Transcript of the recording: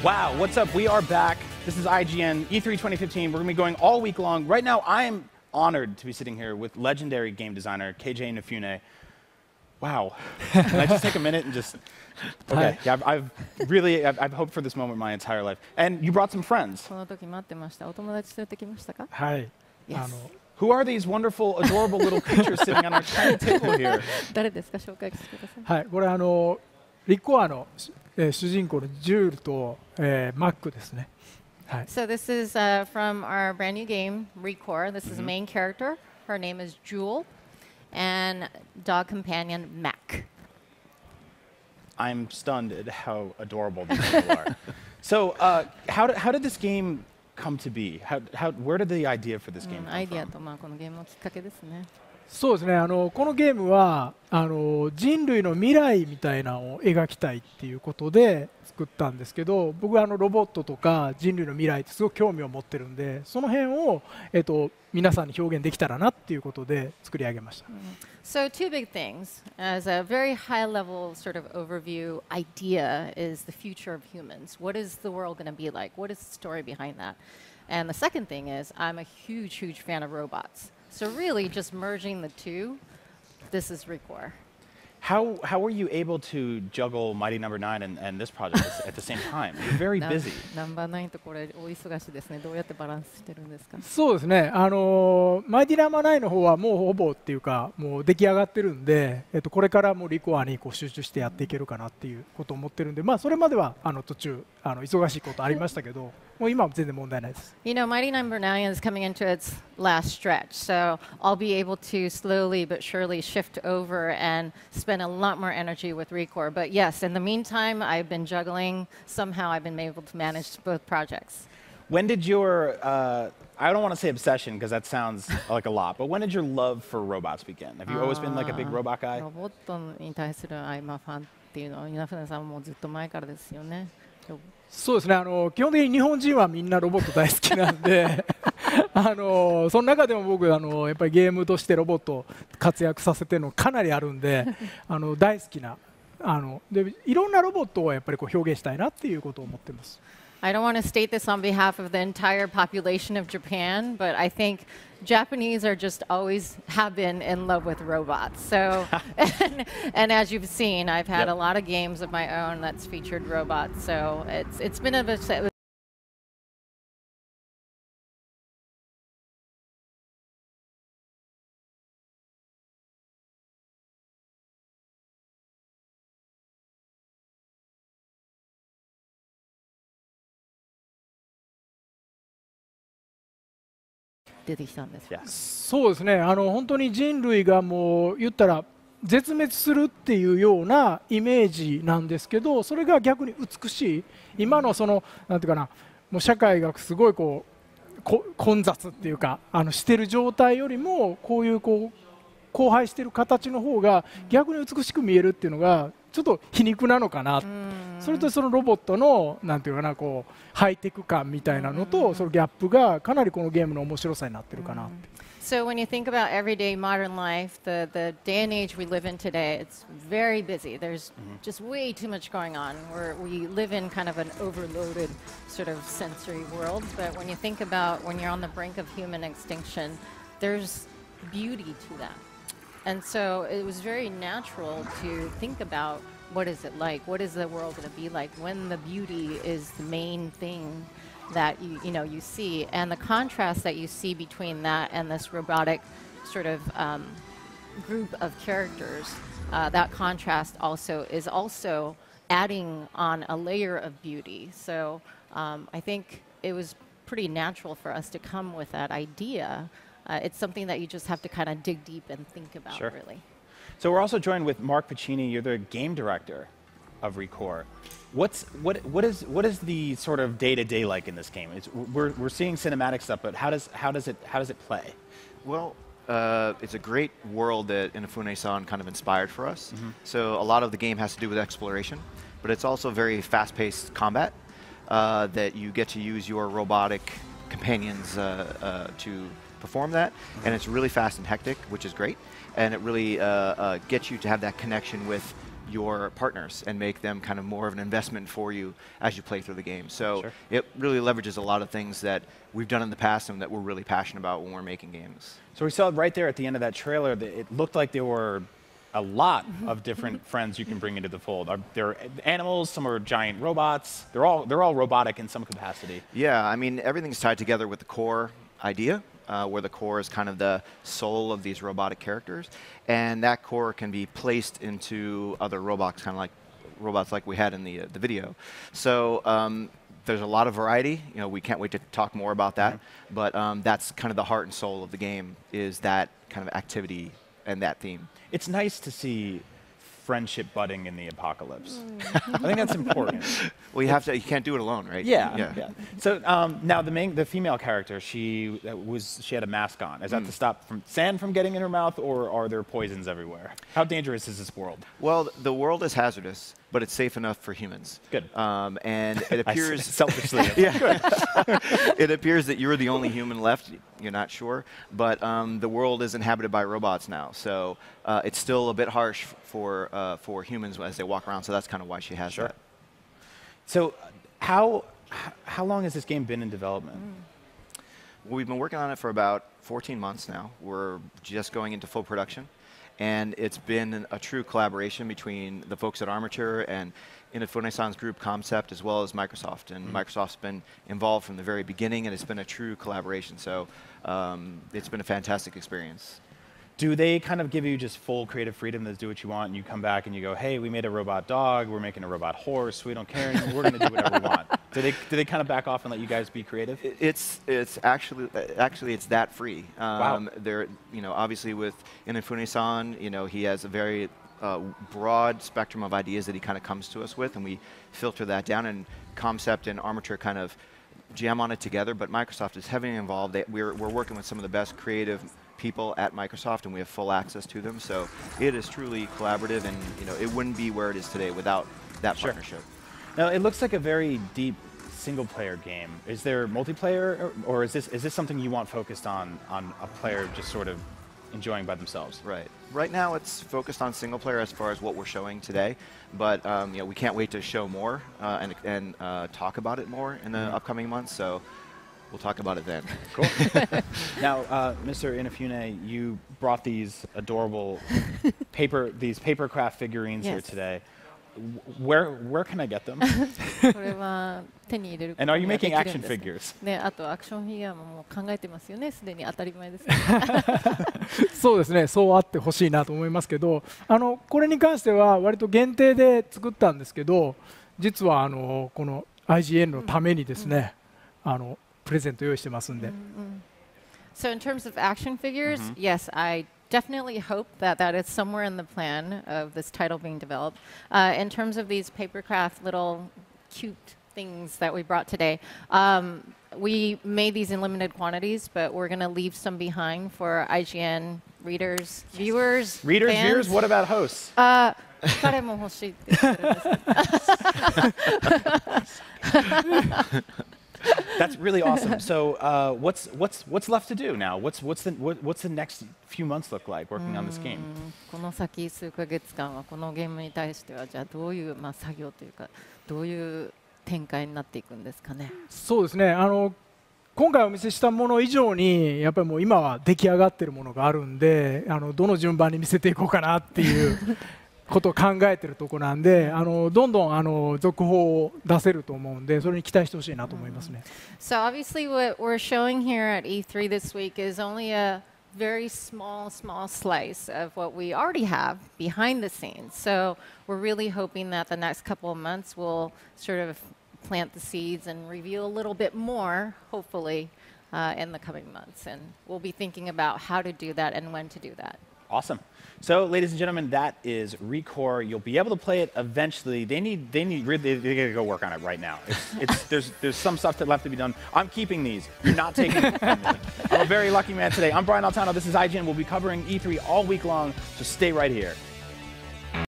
Wow, what's up? We are back. This is IGN E3 2015. We're going to be going all week long. Right now, I am honored to be sitting here with legendary game designer KJ Inafune. Wow. Can I just take a minute and just... Okay, yeah, I've hoped for this moment my entire life. And you brought some friends. この時待ってました。お友達連れてきましたか？はい。 Yes. Who are these wonderful, adorable little creatures sitting on our tiny table here? 誰ですか？紹介してください。はい、これリコアの、主人公のジュールと、マックですね。はい。 So this is from our brand new game, ReCore. This is a main character. Her name is Jewel, and dog companion Mac. I'm stunned at how adorable these people are. So, how did this game come to be? Where did the idea for this game アイ come ディア from? とこのゲームのきっかけですね。そうですね。このゲームは人類の未来みたいなのを描きたいっていうことで作ったんですけど、僕はロボットとか人類の未来ってすごく興味を持ってるんで、その辺を皆さんに表現できたらなっていうことで作り上げました。So two big things. As a very high-level sort of overview idea is the future of humans. What is the world going to be like? What is the story behind that? And the second thing is I'm a huge, huge fan of robots. So really just merging the two, this is ReCore. How were you able to juggle Mighty No. 9 and this project at the same time? You're very busy. ナンバー9とこれお忙しいですね。どうやってバランスしてるんですか？そうですね。マイティナンバー9の方はもうほぼっていうかもう出来上がってるんで、これからもうリコアに集中してやっていけるかなっていうことを思ってるんで、まあそれまでは途中忙しいことありましたけど、もう今は全然問題ないです。You know, Mighty No. 9 is coming into its last stretch, so I'll be able to slowly but surely shift over and spend a lot more energy with ReCore. But yes, in the meantime, I've been juggling. Somehow I've been able to manage both projects. When did your, I don't want to say obsession because that sounds like a lot, but when did your love for robots begin? Have you always been like a big robot guy? ロボットに対するファンっていうのは、稲船さんもずっと前からですよね。そうですね。基本的に日本人はみんなロボット大好きなんでその中でも僕やっぱりゲームとしてロボットを活躍させてるのかなりあるんで大好きなでいろんなロボットをやっぱりこう表現したいなっていうことを思ってます。I don't want to state this on behalf of the entire population of Japan, but I think Japanese are just always have been in love with robots. So, and as you've seen, I've had a lot of games of my own that's featured robots. So it's been a出てきたんです。そうですね。本当に人類がもう言ったら絶滅するっていうようなイメージなんですけど、それが逆に美しい。今のなんていうかな、もう社会がすごい混雑っていうかしてる状態よりもこういう荒廃してる形の方が逆に美しく見えるっていうのがちょっと皮肉なのかな。それとそのロボットのなんていうかなハイテク感みたいなのとそのギャップがかなりこのゲームの面白さになってるかなって。So when you think about everyday modern life, the day and age we live in today, it's very busy. There's just way too much going on. We live in kind of an overloaded sort of sensory world. But when you think about when you're on the brink of human extinction, there's beauty to that. And so it was very natural to think about what is it like? What is the world going to be like when the beauty is the main thing that you see, and the contrast that you see between that and this robotic sort of group of characters, that contrast is also adding on a layer of beauty. So I think it was pretty natural for us to come with that idea. It's something that you just have to kind of dig deep and think about, really. So we're also joined with Mark Pacini. You're the game director of ReCore. What is the sort of day-to-day like in this game? We're seeing cinematic stuff, but how does it play? Well, it's a great world that Inafune-san kind of inspired for us. So a lot of the game has to do with exploration, but it's also very fast-paced combat that you get to use your robotic companions to perform that, and it's really fast and hectic, which is great, and it really gets you to have that connection with your partners and make them kind of more of an investment for you as you play through the game. So Sure. it really leverages a lot of things that we've done in the past and that we're really passionate about when we're making games. So we saw right there at the end of that trailer that it looked like there were a lot of different friends you can bring into the fold. There are animals, some are giant robots. They're all robotic in some capacity. Yeah, I mean, everything's tied together with the core idea, where the core is kind of the soul of these robotic characters. And that core can be placed into other robots, kind of like robots like we had in the video. So there's a lot of variety. You know, we can't wait to talk more about that. But that's kind of the heart and soul of the game, is that kind of activity and that theme. It's nice to see friendship budding in the apocalypse. I think that's important. Well, you can't do it alone, right? Yeah. So now the female character, she had a mask on. Is that to stop sand from getting in her mouth, or are there poisons everywhere? How dangerous is this world? Well, the world is hazardous, but it's safe enough for humans. Good. And it appears selfishly. It appears that you're the only human left. You're not sure, but the world is inhabited by robots now, so it's still a bit harsh for humans as they walk around. So that's kind of why she has that. So how long has this game been in development? Well, we've been working on it for about 14 months now. We're just going into full production. And it's been a true collaboration between the folks at Armature and Inafune-san's group Concept, as well as Microsoft. And Microsoft's been involved from the very beginning, and it's been a true collaboration. So it's been a fantastic experience. Do they kind of give you just full creative freedom to do what you want, and you come back and you go, hey, we made a robot dog, we're making a robot horse, we don't care anymore, we're going to do whatever we want? Do they kind of back off and let you guys be creative? It's actually it's that free. Wow. There, obviously with Inafune-san, he has a very broad spectrum of ideas that he kind of comes to us with, and we filter that down. And Concept and Armature kind of jam on it together. But Microsoft is heavily involved. We're working with some of the best creative people at Microsoft, and we have full access to them. So it is truly collaborative, and it wouldn't be where it is today without that partnership. Now it looks like a very deep single-player game. Is there multiplayer, or is this something you want focused on a player just sort of enjoying by themselves? Right. Right now it's focused on single player as far as what we're showing today, but we can't wait to show more and talk about it more in the upcoming months. So we'll talk about it then. Cool. Now, Mr. Inafune, you brought these adorable papercraft figurines here today. Where can I get them? これは手に入れること And are you ができ making るん action ですね figures? ね、あとアクションフィギュアももう考えてますよね。すでに当たり前ですね。そうですね、そうあってほしいなと思いますけど、これに関しては割と限定で作ったんですけど、実はこの IGN のためにですね、プレゼント用意してますんで。So in terms of action figures, yes, I definitely hope that is somewhere in the plan of this title being developed. In terms of these papercraft little cute things that we brought today, we made these in limited quantities, but we're going to leave some behind for IGN readers, viewers, Readers, fans. viewers, what about hosts? 彼も欲しいって言ってるんですけど。That's really awesome. So what's left to do now? What's the next few months look like working on this game? この先数ヶ月間はこのゲームに対してはじゃあどういう作業というかどういう展開になっていくんですかね。そうですね。今回お見せしたもの以上にやっぱりもう今は出来上がっているものがあるんで、どの順番に見せていこうかなっていうことを考えているところなんで、どんどん続報を出せると思うんで、それに期待してほしいなと思いますね。So obviously what we're showing here at E3 this week is only a very small slice of what we already have behind the scenes. So we're really hoping that the next couple of months will sort of plant the seeds and reveal a little bit more, hopefully, in the coming months. And we'll be thinking about how to do that and when to do that. Awesome. So, ladies and gentlemen, that is ReCore. You'll be able to play it eventually. They gotta go work on it right now. There's some stuff that left to be done. I'm keeping these. You're not taking them from me. I'm a very lucky man today. I'm Brian Altano. This is IGN. We'll be covering E3 all week long, so stay right here.